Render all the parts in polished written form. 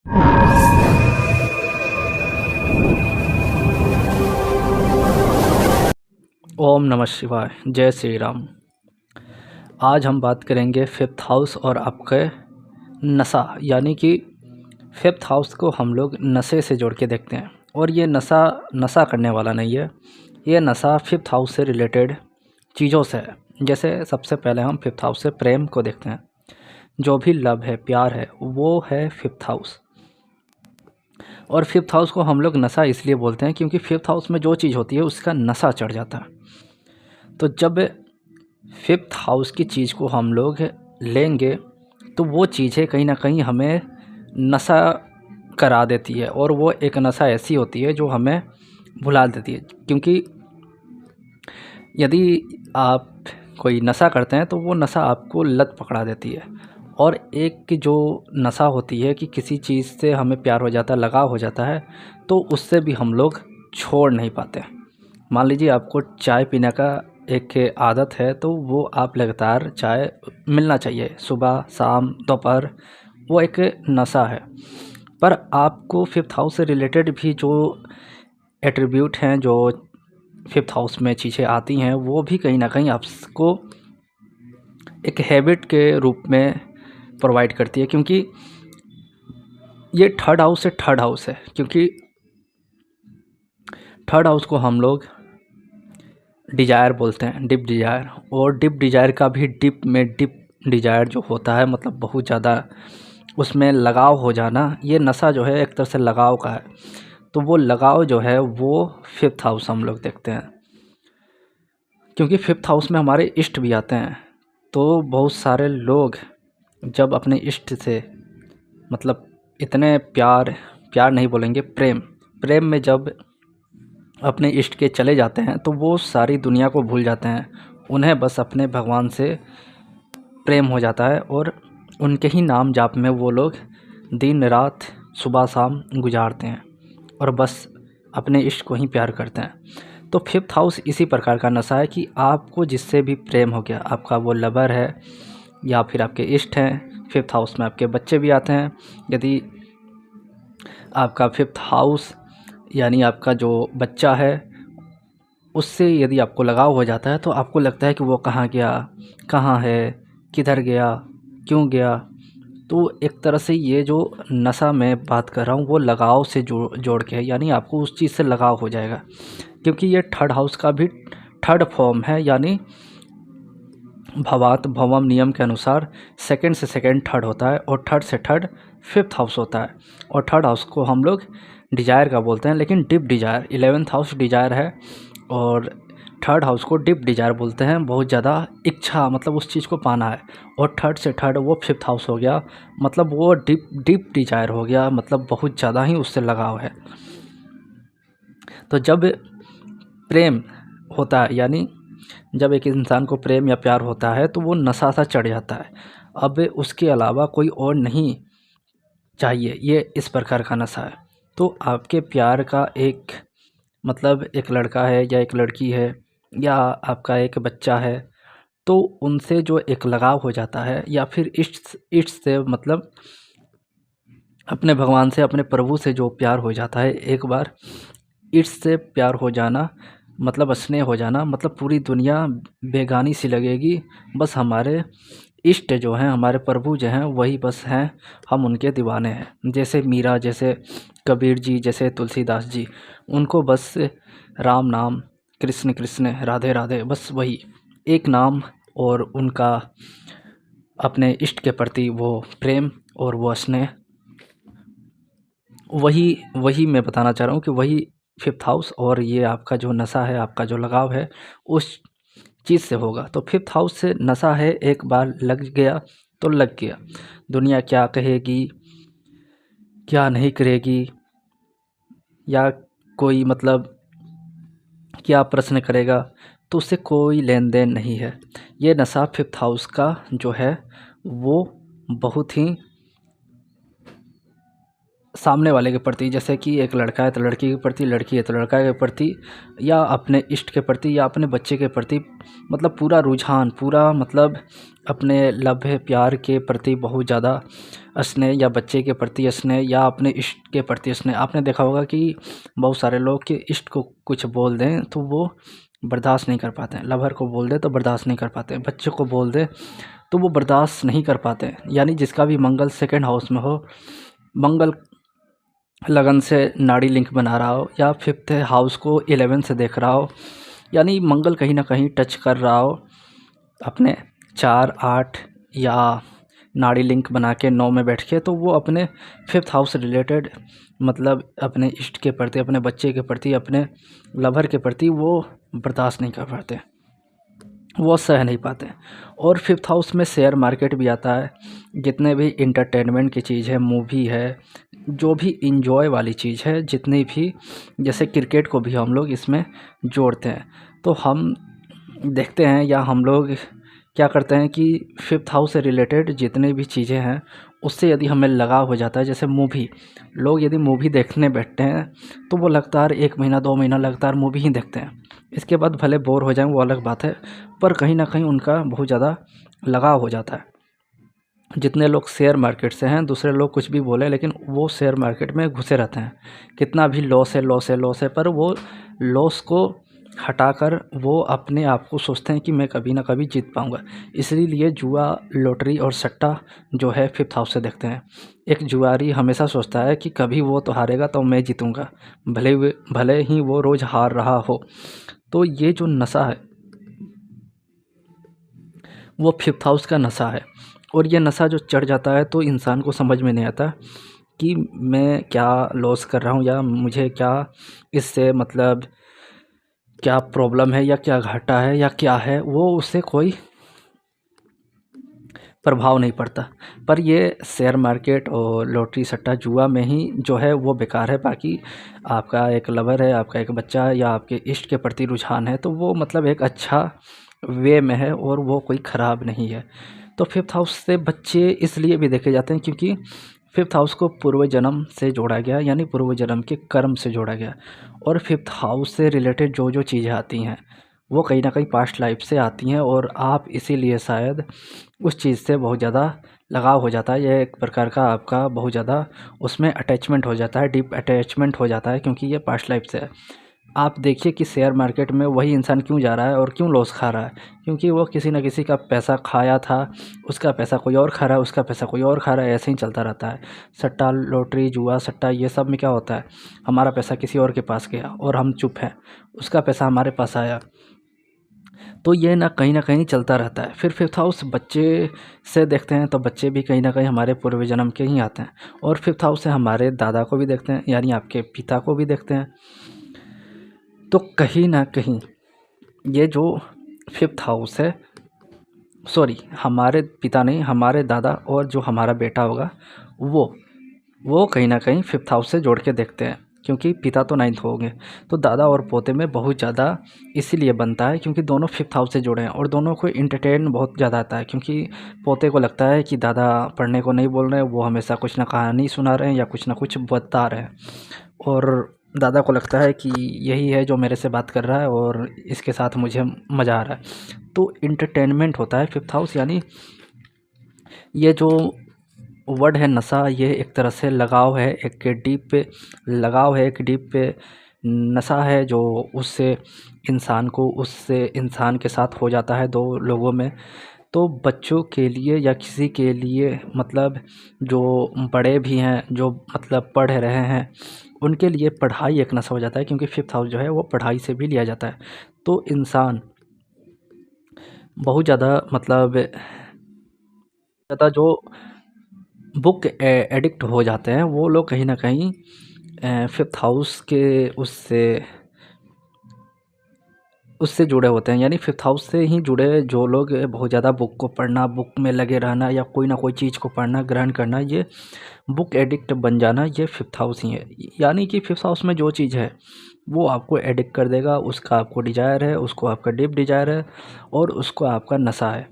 ओम नमः शिवाय। जय श्री राम। आज हम बात करेंगे फिफ्थ हाउस और आपके नशा, यानी कि फिफ्थ हाउस को हम लोग नशे से जोड़ के देखते हैं। और ये नशा नशा करने वाला नहीं है, ये नशा फिफ्थ हाउस से रिलेटेड चीज़ों से है। जैसे सबसे पहले हम फिफ्थ हाउस से प्रेम को देखते हैं। जो भी लव है, प्यार है, वो है फिफ्थ हाउस। और फिफ्थ हाउस को हम लोग नशा इसलिए बोलते हैं क्योंकि फिफ्थ हाउस में जो चीज़ होती है उसका नशा चढ़ जाता है। तो जब फिफ्थ हाउस की चीज़ को हम लोग लेंगे तो वो चीज़ें कहीं ना कहीं हमें नशा करा देती है, और वो एक नशा ऐसी होती है जो हमें भुला देती है। क्योंकि यदि आप कोई नशा करते हैं तो वो नशा आपको लत पकड़ा देती है। और एक जो नशा होती है कि किसी चीज़ से हमें प्यार हो जाता है, लगाव हो जाता है, तो उससे भी हम लोग छोड़ नहीं पाते। मान लीजिए आपको चाय पीने का एक आदत है, तो वो आप लगातार चाय मिलना चाहिए, सुबह शाम दोपहर, वो एक नशा है। पर आपको फिफ्थ हाउस से रिलेटेड भी जो एट्रीब्यूट हैं, जो फिफ्थ हाउस में चीज़ें आती हैं, वो भी कहीं ना कहीं आपको एक हैबिट के रूप में प्रोवाइड करती है। क्योंकि ये थर्ड हाउस से थर्ड हाउस है, क्योंकि थर्ड हाउस को हम लोग डिजायर बोलते हैं, डिप डिजायर। और डिप डिजायर का भी डिप में डिप डिजायर जो होता है, मतलब बहुत ज़्यादा उसमें लगाव हो जाना, ये नशा जो है एक तरह से लगाव का है। तो वो लगाव जो है वो फिफ्थ हाउस हम लोग देखते हैं। क्योंकि फिफ्थ हाउस में हमारे इष्ट भी आते हैं। तो बहुत सारे लोग जब अपने इष्ट से, मतलब इतने प्यार प्यार नहीं बोलेंगे, प्रेम प्रेम में जब अपने इष्ट के चले जाते हैं तो वो सारी दुनिया को भूल जाते हैं। उन्हें बस अपने भगवान से प्रेम हो जाता है, और उनके ही नाम जाप में वो लोग दिन रात सुबह शाम गुजारते हैं, और बस अपने इष्ट को ही प्यार करते हैं। तो फिफ्थ हाउस इसी प्रकार का नशा है कि आपको जिससे भी प्रेम हो गया, आपका वो लवर है या फिर आपके इष्ट हैं। फिफ्थ हाउस में आपके बच्चे भी आते हैं। यदि आपका फिफ्थ हाउस यानी आपका जो बच्चा है, उससे यदि आपको लगाव हो जाता है तो आपको लगता है कि वो कहाँ गया, कहाँ है, किधर गया, क्यों गया। तो एक तरह से ये जो नशा मैं बात कर रहा हूँ वो लगाव से जोड़ के है, यानी आपको उस चीज़ से लगाव हो जाएगा। क्योंकि ये थर्ड हाउस का भी थर्ड फॉर्म है, यानी भवात भवम नियम के अनुसार सेकंड से सेकंड थर्ड होता है, और थर्ड से थर्ड फिफ्थ हाउस होता है। और थर्ड हाउस को हम लोग डिजायर का बोलते हैं, लेकिन dip Dzire 11th house Dzire है, और थर्ड हाउस को डिप डिजायर बोलते हैं। बहुत ज़्यादा इच्छा, मतलब उस चीज़ को पाना है। और थर्ड से थर्ड वो फिफ्थ हाउस हो गया, मतलब वो डिप डिप डिजायर हो गया, मतलब बहुत ज़्यादा ही उससे लगाव है। तो जब प्रेम होता है, यानी जब एक इंसान को प्रेम या प्यार होता है तो वो नशा सा चढ़ जाता है। अब उसके अलावा कोई और नहीं चाहिए, ये इस प्रकार का नशा है। तो आपके प्यार का एक, मतलब एक लड़का है या एक लड़की है या आपका एक बच्चा है, तो उनसे जो एक लगाव हो जाता है, या फिर इष्ट इष्ट से, मतलब अपने भगवान से, अपने प्रभु से जो प्यार हो जाता है एक बार, इष्ट से प्यार हो जाना, मतलब स्नेह हो जाना, मतलब पूरी दुनिया बेगानी सी लगेगी। बस हमारे इष्ट जो हैं, हमारे प्रभु जो हैं, वही बस हैं, हम उनके दीवाने हैं। जैसे मीरा, जैसे कबीर जी, जैसे तुलसीदास जी, उनको बस राम नाम, कृष्ण कृष्ण, राधे राधे, बस वही एक नाम। और उनका अपने इष्ट के प्रति वो प्रेम और वो स्नेह, वही वही मैं बताना चाह रहा हूँ कि वही फिफ्थ हाउस और ये आपका जो नशा है, आपका जो लगाव है, उस चीज़ से होगा। तो फिफ्थ हाउस से नशा है, एक बार लग गया तो लग गया। दुनिया क्या कहेगी, क्या नहीं करेगी, या कोई मतलब क्या प्रश्न करेगा, तो उससे कोई लेन देन नहीं है। ये नशा फिफ्थ हाउस का जो है वो बहुत ही सामने वाले के प्रति, जैसे कि एक लड़का है तो लड़की के प्रति, लड़की है तो लड़का के प्रति, या अपने इष्ट के प्रति या अपने बच्चे के प्रति, मतलब पूरा रुझान, पूरा मतलब अपने लव प्यार के प्रति बहुत ज़्यादा स्नेह, या बच्चे के प्रति स्नेह, या अपने इष्ट के प्रति स्नेह। आपने देखा होगा कि बहुत सारे लोग के इष्ट को कुछ बोल दें तो वो बर्दाश्त नहीं कर पाते हैं, लवर को बोल दे तो बर्दाश्त नहीं कर पाते हैं, बच्चे को बोल दे तो वो बर्दाश्त नहीं कर पाते हैं। यानी जिसका भी मंगल सेकंड हाउस में हो, मंगल लगन से नाड़ी लिंक बना रहा हो, या फिफ्थ हाउस को 11 से देख रहा हो, यानी मंगल कहीं ना कहीं टच कर रहा हो अपने 4, 8 या नाड़ी लिंक बना के 9 में बैठ के, तो वो अपने फिफ्थ हाउस रिलेटेड, मतलब अपने इष्ट के प्रति, अपने बच्चे के प्रति, अपने लवर के प्रति वो बर्दाश्त नहीं कर पाते, वो सह नहीं पाते। और फिफ्थ हाउस में शेयर मार्केट भी आता है। जितने भी इंटरटेनमेंट की चीज़ है, मूवी है, जो भी इंजॉय वाली चीज़ है, जितनी भी, जैसे क्रिकेट को भी हम लोग इसमें जोड़ते हैं। तो हम देखते हैं, या हम लोग क्या करते हैं कि फिफ्थ हाउस से रिलेटेड जितनी भी चीज़ें हैं उससे यदि हमें लगाव हो जाता है, जैसे मूवी, लोग यदि मूवी देखने बैठते हैं तो वो लगातार 1 महीना 2 महीना लगातार मूवी ही देखते हैं। इसके बाद भले बोर हो जाएं, वो अलग बात है, पर कहीं ना कहीं उनका बहुत ज़्यादा लगाव हो जाता है। जितने लोग शेयर मार्केट से हैं, दूसरे लोग कुछ भी बोले, लेकिन वो शेयर मार्केट में घुसे रहते हैं। कितना भी लॉस है, लॉस है, लॉस है, पर वो लॉस को हटाकर वो अपने आप को सोचते हैं कि मैं कभी ना कभी जीत पाऊंगा। इसीलिए जुआ, लॉटरी और सट्टा जो है फिफ्थ हाउस से देखते हैं। एक जुआरी हमेशा सोचता है कि कभी वो तो हारेगा तो मैं जीतूंगा, भले ही वो रोज़ हार रहा हो। तो ये जो नशा है वो फिफ्थ हाउस का नशा है। और ये नशा जो चढ़ जाता है तो इंसान को समझ में नहीं आता कि मैं क्या लॉस कर रहा हूँ, या मुझे क्या इससे मतलब क्या प्रॉब्लम है, या क्या घाटा है, या क्या है, वो उससे कोई प्रभाव नहीं पड़ता। पर ये शेयर मार्केट और लॉटरी सट्टा जुआ में ही जो है वो बेकार है। बाकी आपका एक लवर है, आपका एक बच्चा है, या आपके इष्ट के प्रति रुझान है, तो वो मतलब एक अच्छा वे में है और वो कोई ख़राब नहीं है। तो फिफ्थ हाउस से बच्चे इसलिए भी देखे जाते हैं क्योंकि फिफ्थ हाउस को पूर्व जन्म से जोड़ा गया, यानी पूर्व जन्म के कर्म से जोड़ा गया। और फिफ्थ हाउस से रिलेटेड जो जो चीज़ें आती हैं वो कहीं ना कहीं पास्ट लाइफ से आती हैं, और आप इसीलिए शायद उस चीज़ से बहुत ज़्यादा लगाव हो जाता है। ये एक प्रकार का आपका बहुत ज़्यादा उसमें अटैचमेंट हो जाता है, डीप अटैचमेंट हो जाता है, क्योंकि ये पास्ट लाइफ से है। आप देखिए कि शेयर मार्केट में वही इंसान क्यों जा रहा है और क्यों लॉस खा रहा है, क्योंकि वो किसी न किसी का पैसा खाया था, उसका पैसा कोई और खा रहा है, उसका पैसा कोई और खा रहा है, ऐसे ही चलता रहता है। सट्टा, लॉटरी, जुआ, सट्टा, ये सब में क्या होता है, हमारा पैसा किसी और के पास गया और हम चुप हैं, उसका पैसा हमारे पास आया। तो ये ना कहीं चलता रहता है। फिर फिफ्थ हाउस बच्चे से देखते हैं तो बच्चे भी कहीं ना कहीं हमारे पूर्व जन्म के ही आते हैं। और फिफ्थ हाउस से हमारे दादा को भी देखते हैं, यानी आपके पिता को भी देखते हैं। तो कहीं ना कहीं ये जो फिफ्थ हाउस है, सॉरी, हमारे पिता नहीं, हमारे दादा और जो हमारा बेटा होगा वो कहीं ना कहीं फिफ्थ हाउस से जोड़ के देखते हैं, क्योंकि पिता तो 9th होंगे। तो दादा और पोते में बहुत ज़्यादा इसीलिए बनता है क्योंकि दोनों फिफ्थ हाउस से जुड़े हैं, और दोनों को इंटरटेन बहुत ज़्यादा आता है, क्योंकि पोते को लगता है कि दादा पढ़ने को नहीं बोल रहे हैं, वो हमेशा कुछ ना कहानी सुना रहे हैं या कुछ ना कुछ बता रहे हैं। और दादा को लगता है कि यही है जो मेरे से बात कर रहा है और इसके साथ मुझे मज़ा आ रहा है। तो इंटरटेनमेंट होता है फिफ्थ हाउस, यानी ये जो वर्ड है नशा, ये एक तरह से लगाव है, एक डीप पे लगाव है, एक डीप पे नशा है, जो उससे इंसान के साथ हो जाता है दो लोगों में। तो बच्चों के लिए या किसी के लिए, मतलब जो बड़े भी हैं, जो मतलब पढ़ रहे हैं, उनके लिए पढ़ाई एक नशा हो जाता है, क्योंकि फिफ्थ हाउस जो है वो पढ़ाई से भी लिया जाता है। तो इंसान बहुत ज़्यादा मतलब ज़्यादा जो बुक एडिक्ट हो जाते हैं वो लोग कहीं ना कहीं फिफ्थ हाउस के उससे जुड़े होते हैं। यानी फिफ्थ हाउस से ही जुड़े जो लोग बहुत ज़्यादा बुक को पढ़ना, बुक में लगे रहना, या कोई ना कोई चीज़ को पढ़ना, ग्रहण करना, ये बुक एडिक्ट बन जाना, ये फिफ्थ हाउस ही है। यानी कि फिफ्थ हाउस में जो चीज़ है वो आपको एडिक्ट कर देगा, उसका आपको डिज़ायर है, उसको आपका डीप डिज़ायर है, और उसको आपका नशा है।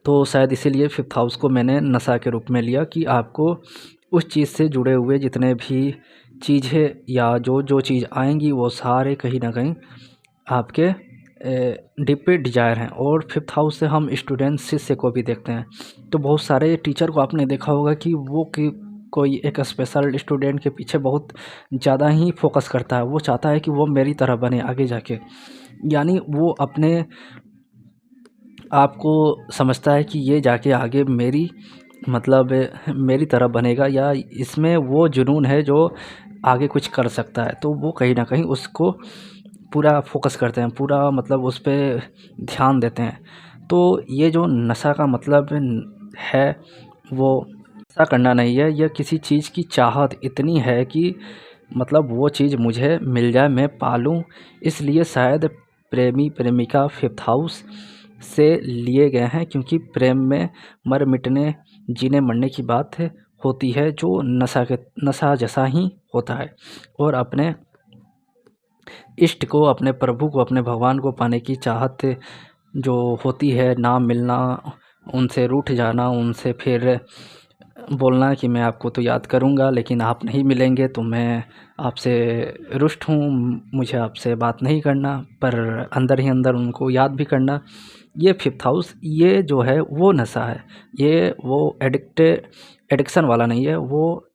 तो शायद इसीलिए फिफ्थ हाउस को मैंने नशा के रूप में लिया कि आपको उस चीज़ से जुड़े हुए जितने भी चीज़ें या जो चीज़ आएंगी वो सारे कहीं ना कहीं आपके डिप पे डिजायर हैं। और फिफ्थ हाउस से हम स्टूडेंट शिष्य को भी देखते हैं। तो बहुत सारे टीचर को आपने देखा होगा कि वो कि कोई एक स्पेशल स्टूडेंट के पीछे बहुत ज़्यादा ही फोकस करता है। वो चाहता है कि वो मेरी तरह बने आगे जाके, यानी वो अपने आप को समझता है कि ये जाके आगे मेरी मतलब मेरी तरह बनेगा, या इसमें वो जुनून है जो आगे कुछ कर सकता है। तो वो कहीं ना कहीं उसको पूरा फोकस करते हैं, पूरा मतलब उस पे ध्यान देते हैं। तो ये जो नशा का मतलब है वो नशा करना नहीं है, यह किसी चीज़ की चाहत इतनी है कि मतलब वो चीज़ मुझे मिल जाए, मैं पालूँ। इसलिए शायद प्रेमी प्रेमिका फिफ्थ हाउस से लिए गए हैं, क्योंकि प्रेम में मर मिटने जीने मरने की बात होती है, जो नशा जैसा ही होता है। और अपने इष्ट को, अपने प्रभु को, अपने भगवान को पाने की चाहत जो होती है, ना मिलना, उनसे रूठ जाना, उनसे फिर बोलना कि मैं आपको तो याद करूँगा लेकिन आप नहीं मिलेंगे तो मैं आपसे रुष्ट हूँ, मुझे आपसे बात नहीं करना, पर अंदर ही अंदर उनको याद भी करना। ये फिफ्थ हाउस ये जो है वो नशा है। ये वो एडिक्शन वाला नहीं है, वो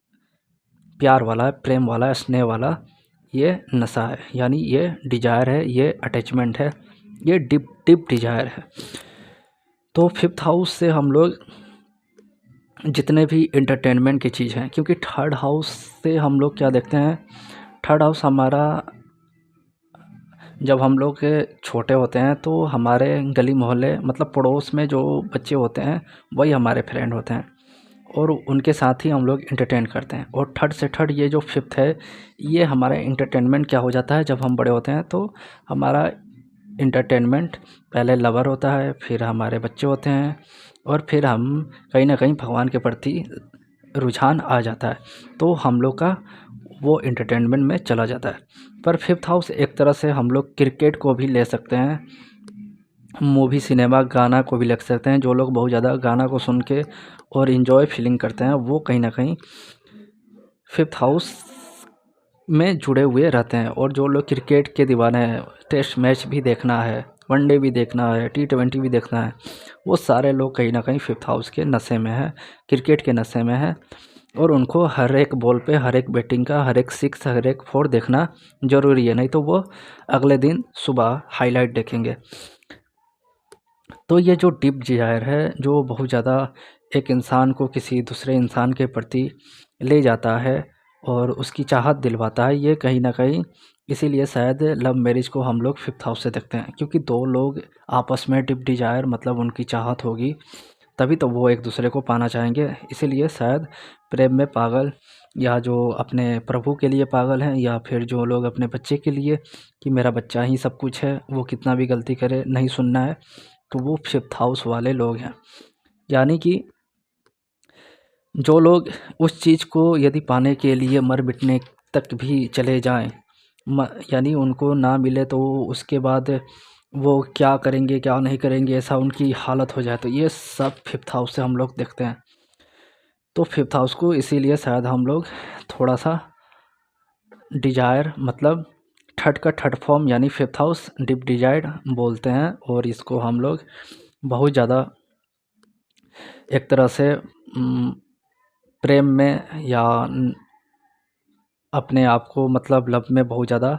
प्यार वाला है, प्रेम वाला है, स्नेह वाला ये नशा है। यानी ये डिजायर है, ये अटैचमेंट है, ये डीप डीप डिजायर है। तो फिफ्थ हाउस से हम लोग जितने भी एंटरटेनमेंट की चीज़ हैं, क्योंकि थर्ड हाउस से हम लोग क्या देखते हैं, थर्ड हाउस हमारा जब हम लोग छोटे होते हैं तो हमारे गली मोहल्ले मतलब पड़ोस में जो बच्चे होते हैं वही हमारे फ्रेंड होते हैं, और उनके साथ ही हम लोग एंटरटेन करते हैं। और थर्ड से थर्ड ये जो फिफ्थ है, ये हमारा एंटरटेनमेंट क्या हो जाता है जब हम बड़े होते हैं, तो हमारा एंटरटेनमेंट पहले लवर होता है, फिर हमारे बच्चे होते हैं, और फिर हम कहीं ना कहीं भगवान के प्रति रुझान आ जाता है, तो हम लोग का वो एंटरटेनमेंट में चला जाता है। पर फिफ्थ हाउस एक तरह से हम लोग क्रिकेट को भी ले सकते हैं, मूवी सिनेमा गाना को भी ले सकते हैं। जो लोग बहुत ज़्यादा गाना को सुन के और इन्जॉय फीलिंग करते हैं वो कहीं ना कहीं फिफ्थ हाउस में जुड़े हुए रहते हैं। और जो लोग क्रिकेट के दीवाने हैं, टेस्ट मैच भी देखना है, वनडे भी देखना है, T20 भी देखना है, वो सारे लोग कहीं ना कहीं फिफ्थ हाउस के नशे में है, क्रिकेट के नशे में है। और उनको हर एक बॉल पे, हर एक बैटिंग का, हर एक सिक्स, हर एक फोर देखना ज़रूरी है, नहीं तो वो अगले दिन सुबह हाईलाइट देखेंगे। तो ये जो डीप डिज़ायर है, जो बहुत ज़्यादा एक इंसान को किसी दूसरे इंसान के प्रति ले जाता है और उसकी चाहत दिलवाता है, ये कहीं न कहीं इसीलिए शायद लव मैरिज को हम लोग फिफ्थ हाउस से देखते हैं, क्योंकि दो लोग आपस में डीप डिज़ायर मतलब उनकी चाहत होगी, तभी तो वो एक दूसरे को पाना चाहेंगे। इसीलिए शायद प्रेम में पागल, या जो अपने प्रभु के लिए पागल हैं, या फिर जो लोग अपने बच्चे के लिए कि मेरा बच्चा ही सब कुछ है, वो कितना भी गलती करे नहीं सुनना है, तो वो फिफ्थ हाउस वाले लोग हैं। यानी कि जो लोग उस चीज़ को यदि पाने के लिए मर मिटने तक भी चले जाएं, यानी उनको ना मिले तो उसके बाद वो क्या करेंगे क्या नहीं करेंगे, ऐसा उनकी हालत हो जाए, तो ये सब फिफ्थ हाउस से हम लोग देखते हैं। तो फिफ्थ हाउस को इसीलिए शायद हम लोग थोड़ा सा डिजायर मतलब थर्ड का थर्ड फॉर्म यानी फिफ्थ हाउस डीप डिजायर बोलते हैं। और इसको हम लोग बहुत ज़्यादा एक तरह से प्रेम में या अपने आप को मतलब लव में बहुत ज़्यादा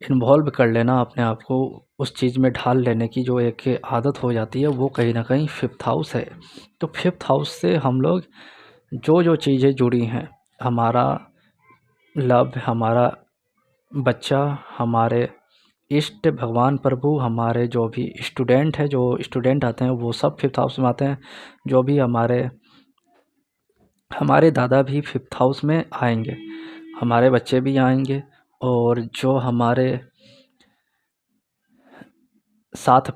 इन्वॉल्व कर लेना, अपने आप को उस चीज़ में ढाल लेने की जो एक आदत हो जाती है, वो कहीं ना कहीं फिफ्थ हाउस है। तो फिफ्थ हाउस से हम लोग जो चीज़ें जुड़ी हैं, हमारा लव, हमारा बच्चा, हमारे इष्ट भगवान प्रभु, हमारे जो भी स्टूडेंट है, जो स्टूडेंट आते हैं वो सब फिफ्थ हाउस में आते हैं। जो भी हमारे हमारे दादा भी फिफ्थ हाउस में आएंगे, हमारे बच्चे भी आएंगे, और जो हमारे साथ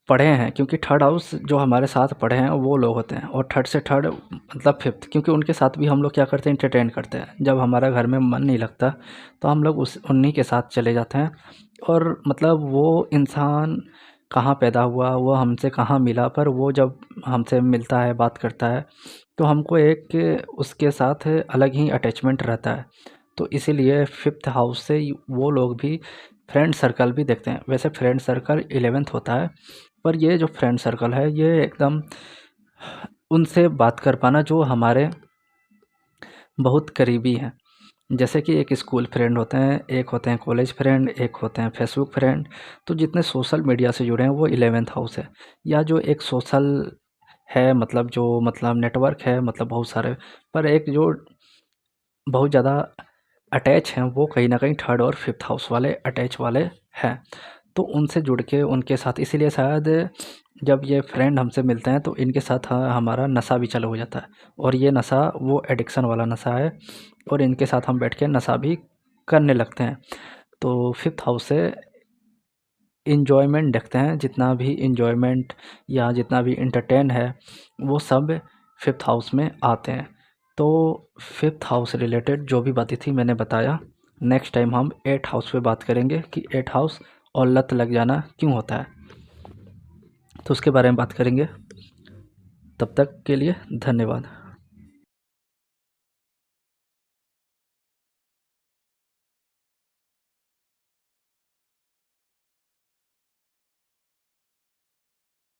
पढ़े हैं, क्योंकि थर्ड हाउस जो हमारे साथ पढ़े हैं वो लोग होते हैं, और थर्ड से थर्ड मतलब फिफ्थ, क्योंकि उनके साथ भी हम लोग क्या करते हैं, इंटरटेन करते हैं। जब हमारा घर में मन नहीं लगता तो हम लोग उन्हीं के साथ चले जाते हैं। और मतलब वो इंसान कहाँ पैदा हुआ, वो हमसे कहाँ मिला, पर वो जब हमसे मिलता है, बात करता है, तो हमको एक उसके साथ अलग ही अटैचमेंट रहता है। तो इसीलिए फिफ्थ हाउस से वो लोग भी फ्रेंड सर्कल भी देखते हैं। वैसे फ्रेंड सर्कल 11th होता है, पर ये जो फ्रेंड सर्कल है ये एकदम उनसे बात कर पाना जो हमारे बहुत करीबी हैं। जैसे कि एक स्कूल फ्रेंड होते हैं, एक होते हैं कॉलेज फ्रेंड, एक होते हैं फेसबुक फ्रेंड। तो जितने सोशल मीडिया से जुड़े हैं वो 11th हाउस है। या जो एक सोशल है, मतलब जो मतलब नेटवर्क है, मतलब बहुत सारे, पर एक जो बहुत ज़्यादा अटैच हैं वो कहीं न कहीं थर्ड और फिफ्थ हाउस वाले अटैच वाले हैं। तो उनसे जुड़ के उनके साथ इसीलिए शायद जब ये फ्रेंड हमसे मिलते हैं तो इनके साथ हमारा नशा भी चालू हो जाता है। और ये नशा वो एडिक्शन वाला नशा है, और इनके साथ हम बैठ के नशा भी करने लगते हैं। तो फिफ्थ हाउस से एन्जॉयमेंट देखते हैं, जितना भी एन्जॉयमेंट या जितना भी एंटरटेन है वो सब फिफ्थ हाउस में आते हैं। तो फिफ्थ हाउस रिलेटेड जो भी बातें थी मैंने बताया। नेक्स्ट टाइम हम एट हाउस पे बात करेंगे कि एट हाउस और लत लग जाना क्यों होता है, तो उसके बारे में बात करेंगे। तब तक के लिए धन्यवाद।